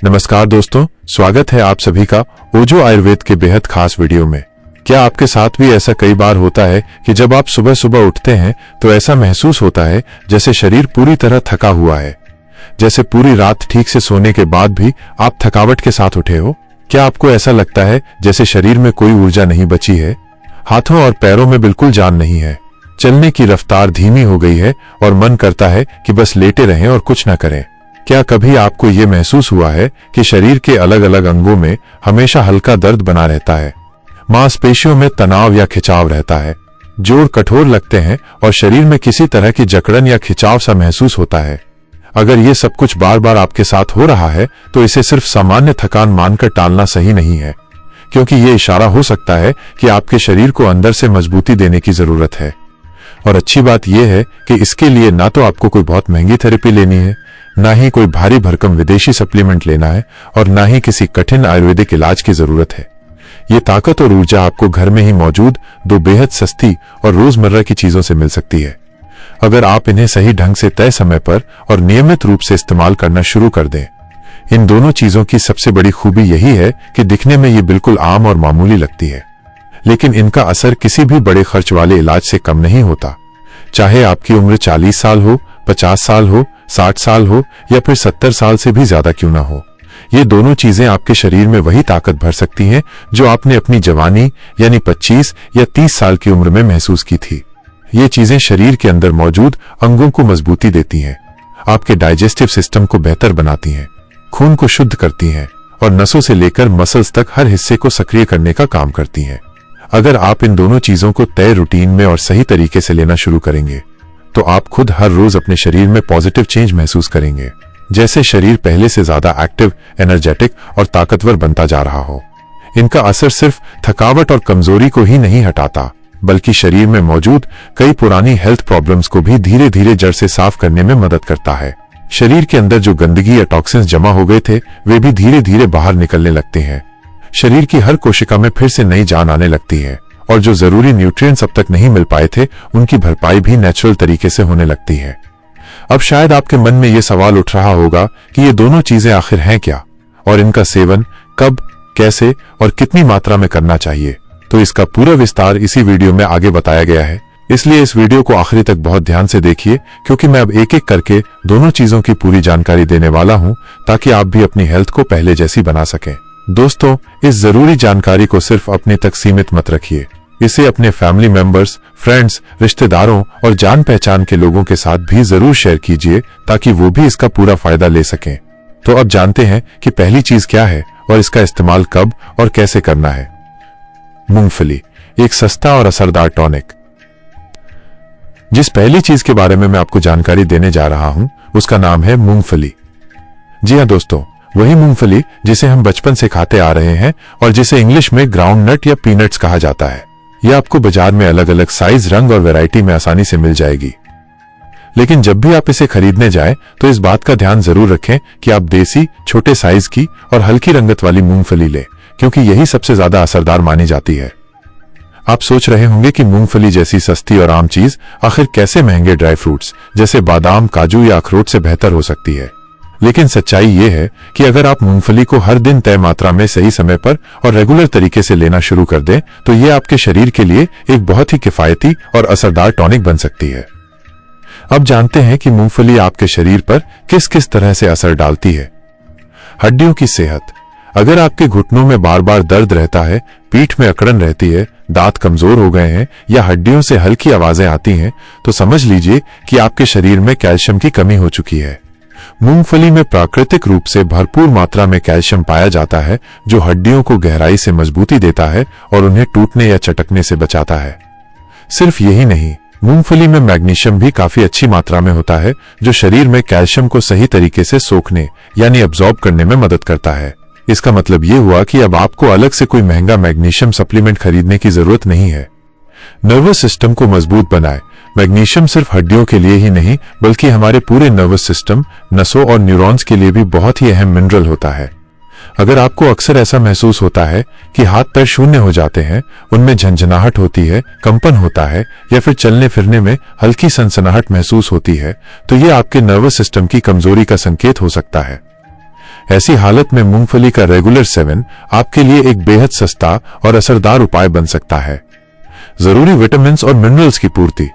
नमस्कार दोस्तों, स्वागत है आप सभी का ओजो आयुर्वेद के बेहद खास वीडियो में। क्या आपके साथ भी ऐसा कई बार होता है कि जब आप सुबह सुबह उठते हैं तो ऐसा महसूस होता है जैसे शरीर पूरी तरह थका हुआ है, जैसे पूरी रात ठीक से सोने के बाद भी आप थकावट के साथ उठे हो? क्या आपको ऐसा लगता है जैसे शरीर में कोई ऊर्जा नहीं बची है, हाथों और पैरों में बिल्कुल जान नहीं है, चलने की रफ्तार धीमी हो गई है और मन करता है कि बस लेटे रहें और कुछ न करें? क्या कभी आपको ये महसूस हुआ है कि शरीर के अलग अलग अंगों में हमेशा हल्का दर्द बना रहता है, मांसपेशियों में तनाव या खिंचाव रहता है, जोड़ कठोर लगते हैं और शरीर में किसी तरह की जकड़न या खिंचाव सा महसूस होता है? अगर ये सब कुछ बार बार आपके साथ हो रहा है तो इसे सिर्फ सामान्य थकान मानकर टालना सही नहीं है, क्योंकि ये इशारा हो सकता है कि आपके शरीर को अंदर से मजबूती देने की जरूरत है। और अच्छी बात यह है कि इसके लिए ना तो आपको कोई बहुत महंगी थेरेपी लेनी है, ना ही कोई भारी भरकम विदेशी सप्लीमेंट लेना है और ना ही किसी कठिन आयुर्वेदिक इलाज की जरूरत है। ये ताकत और ऊर्जा आपको घर में ही मौजूद दो बेहद सस्ती और रोजमर्रा की चीजों से मिल सकती है, अगर आप इन्हें सही ढंग से तय समय पर और नियमित रूप से इस्तेमाल करना शुरू कर दें। इन दोनों चीजों की सबसे बड़ी खूबी यही है कि दिखने में ये बिल्कुल आम और मामूली लगती है, लेकिन इनका असर किसी भी बड़े खर्च वाले इलाज से कम नहीं होता। चाहे आपकी उम्र 40 साल हो, 50 साल हो, 60 साल हो या फिर 70 साल से भी ज्यादा क्यों ना हो, ये दोनों चीजें आपके शरीर में वही ताकत भर सकती हैं जो आपने अपनी जवानी यानी 25 या 30 साल की उम्र में महसूस की थी। ये चीजें शरीर के अंदर मौजूद अंगों को मजबूती देती हैं, आपके डाइजेस्टिव सिस्टम को बेहतर बनाती हैं, खून को शुद्ध करती हैं और नसों से लेकर मसल्स तक हर हिस्से को सक्रिय करने का काम करती हैं। अगर आप इन दोनों चीजों को तय रूटीन में और सही तरीके से लेना शुरू करेंगे तो आप खुद हर रोज अपने शरीर में पॉजिटिव चेंज महसूस करेंगे, जैसे शरीर पहले से ज्यादा एक्टिव, एनर्जेटिक और ताकतवर बनता जा रहा हो। इनका असर सिर्फ थकावट और कमजोरी को ही नहीं हटाता, बल्कि शरीर में मौजूद कई पुरानी हेल्थ प्रॉब्लम्स को भी धीरे धीरे जड़ से साफ करने में मदद करता है। शरीर के अंदर जो गंदगी या टॉक्सिन्स जमा हो गए थे वे भी धीरे धीरे बाहर निकलने लगते हैं। शरीर की हर कोशिका में फिर से नई जान आने लगती है और जो जरूरी न्यूट्रिएंट्स अब तक नहीं मिल पाए थे उनकी भरपाई भी नेचुरल तरीके से होने लगती है। अब शायद आपके मन में यह सवाल उठ रहा होगा कि ये दोनों चीजें आखिर हैं क्या और इनका सेवन कब, कैसे और कितनी मात्रा में करना चाहिए। तो इसका पूरा विस्तार इसी वीडियो में आगे बताया गया है, इसलिए इस वीडियो को आखिरी तक बहुत ध्यान से देखिए, क्योंकि मैं अब एक एक करके दोनों चीजों की पूरी जानकारी देने वाला हूं ताकि आप भी अपनी हेल्थ को पहले जैसी बना सकें। दोस्तों, इस जरूरी जानकारी को सिर्फ अपने तक सीमित मत रखिए, इसे अपने फैमिली मेंबर्स, फ्रेंड्स, रिश्तेदारों और जान पहचान के लोगों के साथ भी जरूर शेयर कीजिए ताकि वो भी इसका पूरा फायदा ले सकें। तो अब जानते हैं कि पहली चीज क्या है और इसका इस्तेमाल कब और कैसे करना है। मूंगफली, एक सस्ता और असरदार टॉनिक। जिस पहली चीज के बारे में मैं आपको जानकारी देने जा रहा हूं उसका नाम है मूंगफली। जी हां दोस्तों, वही मूंगफली जिसे हम बचपन से खाते आ रहे हैं और जिसे इंग्लिश में ग्राउंड नट या पीनट्स कहा जाता है। यह आपको बाजार में अलग अलग साइज, रंग और वैरायटी में आसानी से मिल जाएगी। लेकिन जब भी आप इसे खरीदने जाएं तो इस बात का ध्यान जरूर रखें कि आप देसी, छोटे साइज की और हल्की रंगत वाली मूंगफली लें, क्योंकि यही सबसे ज्यादा असरदार मानी जाती है। आप सोच रहे होंगे कि मूंगफली जैसी सस्ती और आम चीज आखिर कैसे महंगे ड्राई फ्रूट्स जैसे बादाम, काजू या अखरोट से बेहतर हो सकती है। लेकिन सच्चाई ये है कि अगर आप मूंगफली को हर दिन तय मात्रा में सही समय पर और रेगुलर तरीके से लेना शुरू कर दें तो ये आपके शरीर के लिए एक बहुत ही किफायती और असरदार टॉनिक बन सकती है। अब जानते हैं कि मूंगफली आपके शरीर पर किस किस तरह से असर डालती है। हड्डियों की सेहत। अगर आपके घुटनों में बार बार दर्द रहता है, पीठ में अकड़न रहती है, दांत कमजोर हो गए हैं या हड्डियों से हल्की आवाजें आती हैं, तो समझ लीजिए कि आपके शरीर में कैल्शियम की कमी हो चुकी है। मूंगफली में प्राकृतिक रूप से भरपूर मात्रा में कैल्शियम पाया जाता है जो हड्डियों को गहराई से मजबूती देता है और उन्हें टूटने या चटकने से बचाता है। सिर्फ यही नहीं, मूंगफली में मैग्नीशियम भी काफी अच्छी मात्रा में होता है जो शरीर में कैल्शियम को सही तरीके से सोखने यानी अब्सॉर्ब करने में मदद करता है। इसका मतलब ये हुआ कि अब आपको अलग से कोई महंगा मैग्नीशियम सप्लीमेंट खरीदने की जरूरत नहीं है। नर्वस सिस्टम को मजबूत बनाए। मैग्नीशियम सिर्फ हड्डियों के लिए ही नहीं बल्कि हमारे पूरे नर्वस सिस्टम, नसों और न्यूरॉन्स के लिए भी बहुत ही अहम मिनरल होता है। अगर आपको अक्सर ऐसा महसूस होता है कि हाथ पैर शून्य हो जाते हैं, उनमें झंझनाहट होती है, कंपन होता है या फिर चलने फिरने में हल्की सनसनाहट महसूस होती है, तो ये आपके नर्वस सिस्टम की कमजोरी का संकेत हो सकता है। ऐसी हालत में मूंगफली का रेगुलर सेवन आपके लिए एक बेहद सस्ता और असरदार उपाय बन सकता है। जरूरी विटामिन और मिनरल्स की पूर्ति।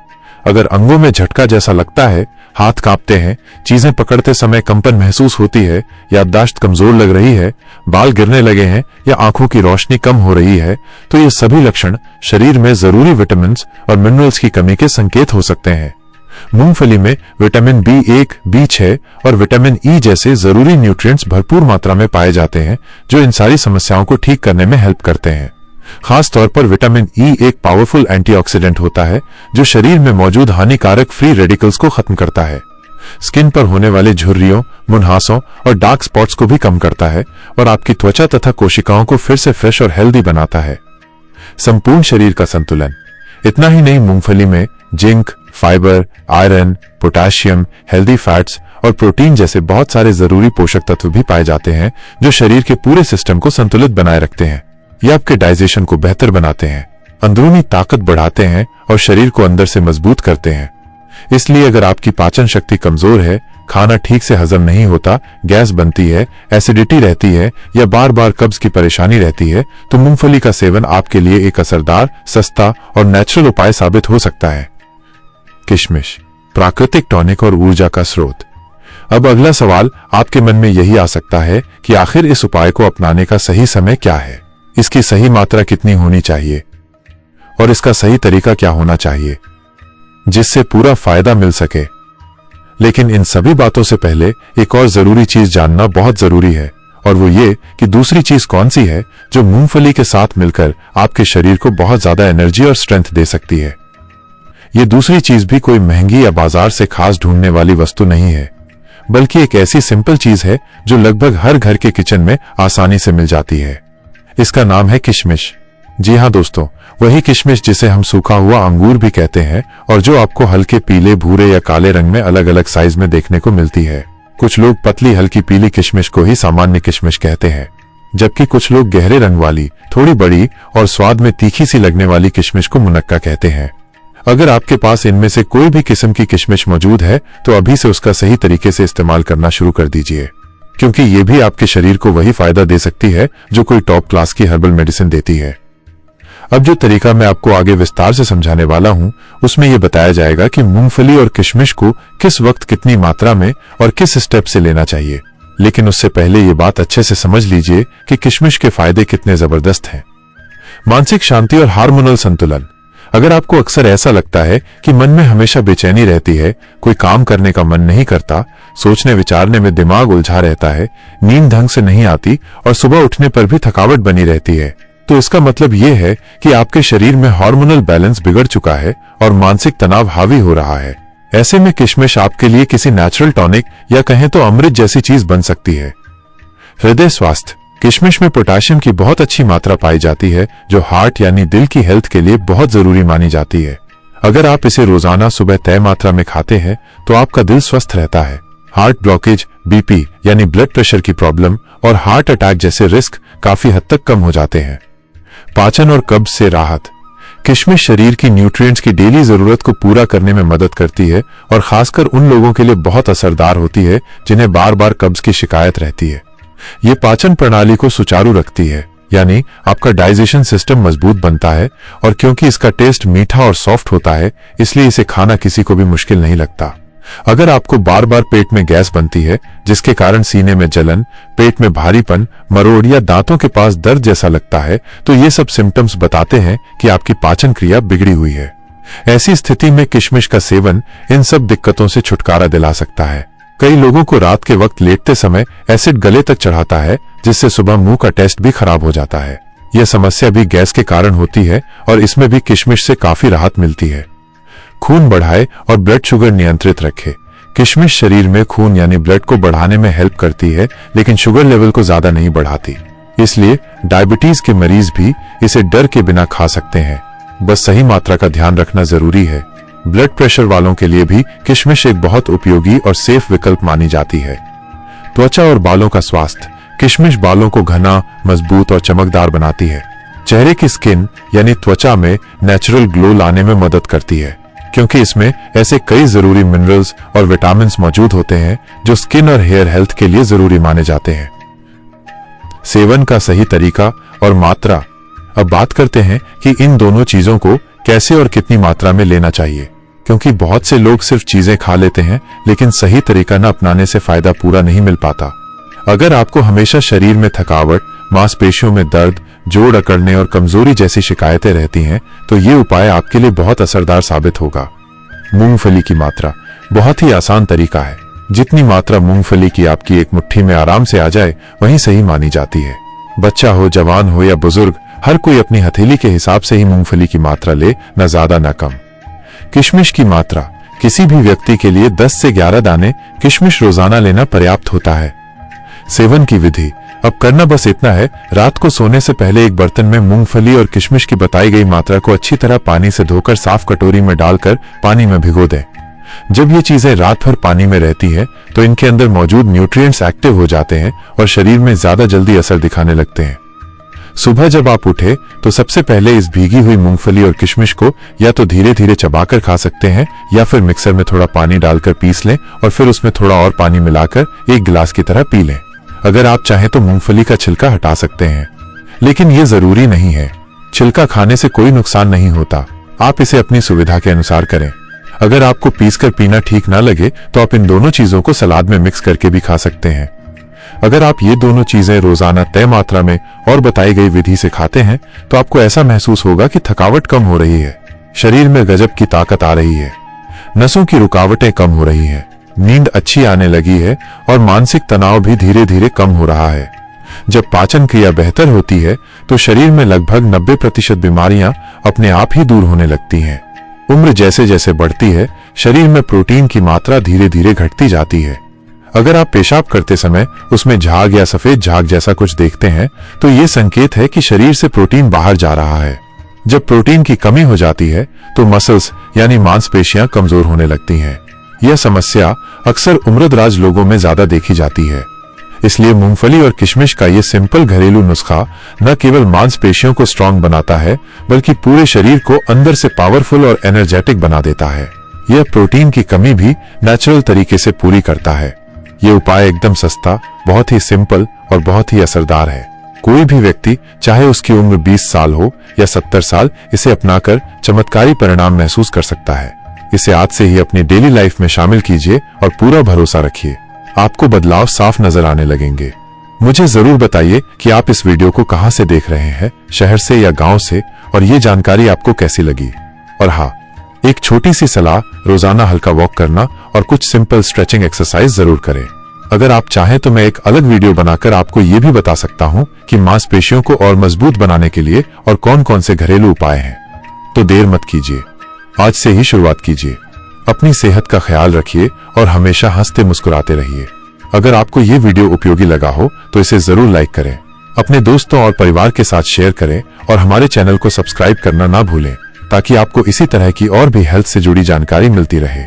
अगर अंगों में झटका जैसा लगता है, हाथ कांपते हैं, चीजें पकड़ते समय कंपन महसूस होती है, याददाश्त कमजोर लग रही है, बाल गिरने लगे हैं या आंखों की रोशनी कम हो रही है, तो ये सभी लक्षण शरीर में जरूरी विटामिन और मिनरल्स की कमी के संकेत हो सकते हैं। मूंगफली में विटामिन B1, B6 और विटामिन ई जैसे जरूरी न्यूट्रिएंट्स भरपूर मात्रा में पाए जाते हैं, जो इन सारी समस्याओं को ठीक करने में हेल्प करते हैं। खास तौर पर विटामिन ई एक पावरफुल एंटीऑक्सीडेंट होता है, जो शरीर में मौजूद हानिकारक फ्री रेडिकल्स को खत्म करता है। स्किन पर होने वाले झुर्रियों, मुंहासों और डार्क स्पॉट्स को भी कम करता है और आपकी त्वचा तथा कोशिकाओं को फिर से फ्रेश और हेल्दी बनाता है। संपूर्ण शरीर का संतुलन। इतना ही नहीं, मूंगफली में zinc, fibre, iron, potassium, healthy fats और प्रोटीन जैसे बहुत सारे जरूरी पोषक तत्व भी पाए जाते हैं, जो शरीर के पूरे सिस्टम को संतुलित बनाए रखते हैं। ये आपके डाइजेशन को बेहतर बनाते हैं, अंदरूनी ताकत बढ़ाते हैं और शरीर को अंदर से मजबूत करते हैं। इसलिए अगर आपकी पाचन शक्ति कमजोर है, खाना ठीक से हजम नहीं होता, गैस बनती है, एसिडिटी रहती है या बार बार कब्ज की परेशानी रहती है, तो मूंगफली का सेवन आपके लिए एक असरदार, सस्ता और नेचुरल उपाय साबित हो सकता है। किशमिश, प्राकृतिक टॉनिक और ऊर्जा का स्रोत। अब अगला सवाल आपके मन में यही आ सकता है कि आखिर इस उपाय को अपनाने का सही समय क्या है, इसकी सही मात्रा कितनी होनी चाहिए और इसका सही तरीका क्या होना चाहिए जिससे पूरा फायदा मिल सके। लेकिन इन सभी बातों से पहले एक और जरूरी चीज जानना बहुत जरूरी है, और वो ये कि दूसरी चीज कौन सी है जो मूंगफली के साथ मिलकर आपके शरीर को बहुत ज्यादा एनर्जी और स्ट्रेंथ दे सकती है। ये दूसरी चीज भी कोई महंगी या बाजार से खास ढूंढने वाली वस्तु नहीं है, बल्कि एक ऐसी सिंपल चीज है जो लगभग हर घर के किचन में आसानी से मिल जाती है। इसका नाम है किशमिश। जी हाँ दोस्तों, वही किशमिश जिसे हम सूखा हुआ अंगूर भी कहते हैं और जो आपको हल्के पीले, भूरे या काले रंग में अलग अलग साइज में देखने को मिलती है। कुछ लोग पतली हल्की पीली किशमिश को ही सामान्य किशमिश कहते हैं, जबकि कुछ लोग गहरे रंग वाली, थोड़ी बड़ी और स्वाद में तीखी सी लगने वाली किशमिश को मुनक्का कहते हैं। अगर आपके पास इनमें से कोई भी किस्म की किशमिश मौजूद है, तो अभी से उसका सही तरीके से इस्तेमाल करना शुरू कर दीजिए, क्योंकि ये भी आपके शरीर को वही फायदा दे सकती है जो कोई टॉप क्लास की हर्बल मेडिसिन देती है। अब जो तरीका मैं आपको आगे विस्तार से समझाने वाला हूं, उसमें यह बताया जाएगा कि मूंगफली और किशमिश को किस वक्त, कितनी मात्रा में और किस स्टेप से लेना चाहिए। लेकिन उससे पहले ये बात अच्छे से समझ लीजिए कि किशमिश के फायदे कितने जबरदस्त हैं। मानसिक शांति और हार्मोनल संतुलन। अगर आपको अक्सर ऐसा लगता है कि मन में हमेशा बेचैनी रहती है, कोई काम करने का मन नहीं करता, सोचने विचारने में दिमाग उलझा रहता है, नींद ढंग से नहीं आती और सुबह उठने पर भी थकावट बनी रहती है, तो इसका मतलब यह है कि आपके शरीर में हार्मोनल बैलेंस बिगड़ चुका है और मानसिक तनाव हावी हो रहा है। ऐसे में किशमिश आपके लिए किसी नेचुरल टॉनिक या कहें तो अमृत जैसी चीज बन सकती है। हृदय स्वास्थ्य। किशमिश में पोटेशियम की बहुत अच्छी मात्रा पाई जाती है, जो हार्ट यानी दिल की हेल्थ के लिए बहुत जरूरी मानी जाती है। अगर आप इसे रोजाना सुबह तय मात्रा में खाते हैं तो आपका दिल स्वस्थ रहता है। हार्ट ब्लॉकेज, बीपी यानी ब्लड प्रेशर की प्रॉब्लम और हार्ट अटैक जैसे रिस्क काफी हद तक कम हो जाते हैं। पाचन और कब्ज से राहत। किशमिश शरीर की न्यूट्रिएंट्स की डेली जरूरत को पूरा करने में मदद करती है और खासकर उन लोगों के लिए बहुत असरदार होती है जिन्हें बार बार कब्ज की शिकायत रहती है। ये पाचन प्रणाली को सुचारू रखती है, यानी आपका डाइजेशन सिस्टम मजबूत बनता है, और क्योंकि इसका टेस्ट मीठा और सॉफ्ट होता है, इसलिए इसे खाना किसी को भी मुश्किल नहीं लगता। अगर आपको बार बार पेट में गैस बनती है, जिसके कारण सीने में जलन, पेट में भारीपन, मरोड़ या दांतों के पास दर्द जैसा लगता है, तो ये सब सिम्टम्स बताते हैं कि आपकी पाचन क्रिया बिगड़ी हुई है। ऐसी स्थिति में किशमिश का सेवन इन सब दिक्कतों से छुटकारा दिला सकता है। कई लोगों को रात के वक्त लेटते समय एसिड गले तक चढ़ाता है, जिससे सुबह मुंह का टेस्ट भी खराब हो जाता है। यह समस्या भी गैस के कारण होती है और इसमें भी किशमिश से काफी राहत मिलती है। खून बढ़ाए और ब्लड शुगर नियंत्रित रखे। किशमिश शरीर में खून यानी ब्लड को बढ़ाने में हेल्प करती है, लेकिन शुगर लेवल को ज्यादा नहीं बढ़ाती। इसलिए डायबिटीज के मरीज भी इसे डर के बिना खा सकते हैं, बस सही मात्रा का ध्यान रखना जरूरी है। ब्लड प्रेशर वालों के लिए भी किशमिश एक बहुत उपयोगी और सेफ विकल्प मानी जाती है। त्वचा और बालों का स्वास्थ्य। किशमिश बालों को घना, मजबूत और चमकदार बनाती है। चेहरे की स्किन यानी त्वचा में नेचुरल ग्लो लाने में मदद करती है, क्योंकि इसमें ऐसे कई जरूरी मिनरल्स और विटामिन्स मौजूद होते हैं जो स्किन और हेयर हेल्थ के लिए जरूरी माने जाते हैं। सेवन का सही तरीका और मात्रा। अब बात करते हैं कि इन दोनों चीजों को कैसे और कितनी मात्रा में लेना चाहिए, क्योंकि बहुत से लोग सिर्फ चीजें खा लेते हैं लेकिन सही तरीका न अपनाने से फायदा पूरा नहीं मिल पाता। अगर आपको हमेशा शरीर में थकावट, मांसपेशियों में दर्द, जोड़ अकड़ने और कमजोरी जैसी शिकायतें रहती हैं, तो ये उपाय आपके लिए बहुत असरदार साबित होगा। मूंगफली की मात्रा बहुत ही आसान तरीका है। जितनी मात्रा मूंगफली की आपकी एक मुट्ठी में आराम से आ जाए वही सही मानी जाती है। बच्चा हो, जवान हो या बुजुर्ग, हर कोई अपनी हथेली के हिसाब से ही मूंगफली की मात्रा ले, न ज्यादा न कम। किशमिश की मात्रा किसी भी व्यक्ति के लिए 10 से 11 दाने किशमिश रोजाना लेना पर्याप्त होता है। सेवन की विधि अब करना बस इतना है, रात को सोने से पहले एक बर्तन में मूंगफली और किशमिश की बताई गई मात्रा को अच्छी तरह पानी से धोकर साफ कटोरी में डालकर पानी में भिगो दें। जब ये चीजें रात भर पानी में रहती हैं, तो इनके अंदर मौजूद न्यूट्रिएंट्स एक्टिव हो जाते हैं और शरीर में ज्यादा जल्दी असर दिखाने लगते हैं। सुबह जब आप उठे तो सबसे पहले इस भीगी हुई मूंगफली और किशमिश को या तो धीरे धीरे चबाकर खा सकते हैं या फिर मिक्सर में थोड़ा पानी डालकर पीस लें और फिर उसमें थोड़ा और पानी मिलाकर एक गिलास की तरह पी लें। अगर आप चाहें तो मूंगफली का छिलका हटा सकते हैं, लेकिन ये जरूरी नहीं है। छिलका खाने से कोई नुकसान नहीं होता, आप इसे अपनी सुविधा के अनुसार करें। अगर आपको पीसकर पीना ठीक ना लगे तो आप इन दोनों चीजों को सलाद में मिक्स करके भी खा सकते हैं। अगर आप ये दोनों चीजें रोजाना तय मात्रा में और बताई गई विधि से खाते हैं तो आपको ऐसा महसूस होगा कि थकावट कम हो रही है, शरीर में गजब की ताकत आ रही है, नसों की रुकावटें कम हो रही है, नींद अच्छी आने लगी है और मानसिक तनाव भी धीरे धीरे कम हो रहा है। जब पाचन क्रिया बेहतर होती है तो शरीर में लगभग 90% बीमारियां अपने आप ही दूर होने लगती हैं। उम्र जैसे जैसे बढ़ती है, शरीर में प्रोटीन की मात्रा धीरे धीरे घटती जाती है। अगर आप पेशाब करते समय उसमें झाग या सफेद झाग जैसा कुछ देखते हैं तो ये संकेत है कि शरीर से प्रोटीन बाहर जा रहा है। जब प्रोटीन की कमी हो जाती है तो मसल्स यानी मांसपेशियां कमजोर होने लगती हैं। यह समस्या अक्सर उम्रदराज लोगों में ज्यादा देखी जाती है। इसलिए मूंगफली और किशमिश का ये सिंपल घरेलू नुस्खा न केवल मांसपेशियों को स्ट्रांग बनाता है बल्कि पूरे शरीर को अंदर से पावरफुल और एनर्जेटिक बना देता है। यह प्रोटीन की कमी भी नेचुरल तरीके से पूरी करता है। ये उपाय एकदम सस्ता, बहुत ही सिंपल और बहुत ही असरदार है। कोई भी व्यक्ति, चाहे उसकी उम्र 20 साल हो या 70 साल, इसे अपनाकर चमत्कारी परिणाम महसूस कर सकता है। इसे आज से ही अपनी डेली लाइफ में शामिल कीजिए और पूरा भरोसा रखिए, आपको बदलाव साफ नजर आने लगेंगे। मुझे जरूर बताइए कि आप इस वीडियो को कहां से देख रहे हैं, शहर से या गांव से, और ये जानकारी आपको कैसी लगी। और हाँ, एक छोटी सी सलाह, रोजाना हल्का वॉक करना और कुछ सिंपल स्ट्रेचिंग एक्सरसाइज जरूर करें। अगर आप चाहें तो मैं एक अलग वीडियो बनाकर आपको ये भी बता सकता हूं कि मांसपेशियों को और मजबूत बनाने के लिए और कौन कौन से घरेलू उपाय हैं। तो देर मत कीजिए, आज से ही शुरुआत कीजिए। अपनी सेहत का ख्याल रखिए और हमेशा हंसते मुस्कुराते रहिए। अगर आपको ये वीडियो उपयोगी लगा हो तो इसे जरूर लाइक करें, अपने दोस्तों और परिवार के साथ शेयर करें और हमारे चैनल को सब्सक्राइब करना ना भूलें, ताकि आपको इसी तरह की और भी हेल्थ से जुड़ी जानकारी मिलती रहे।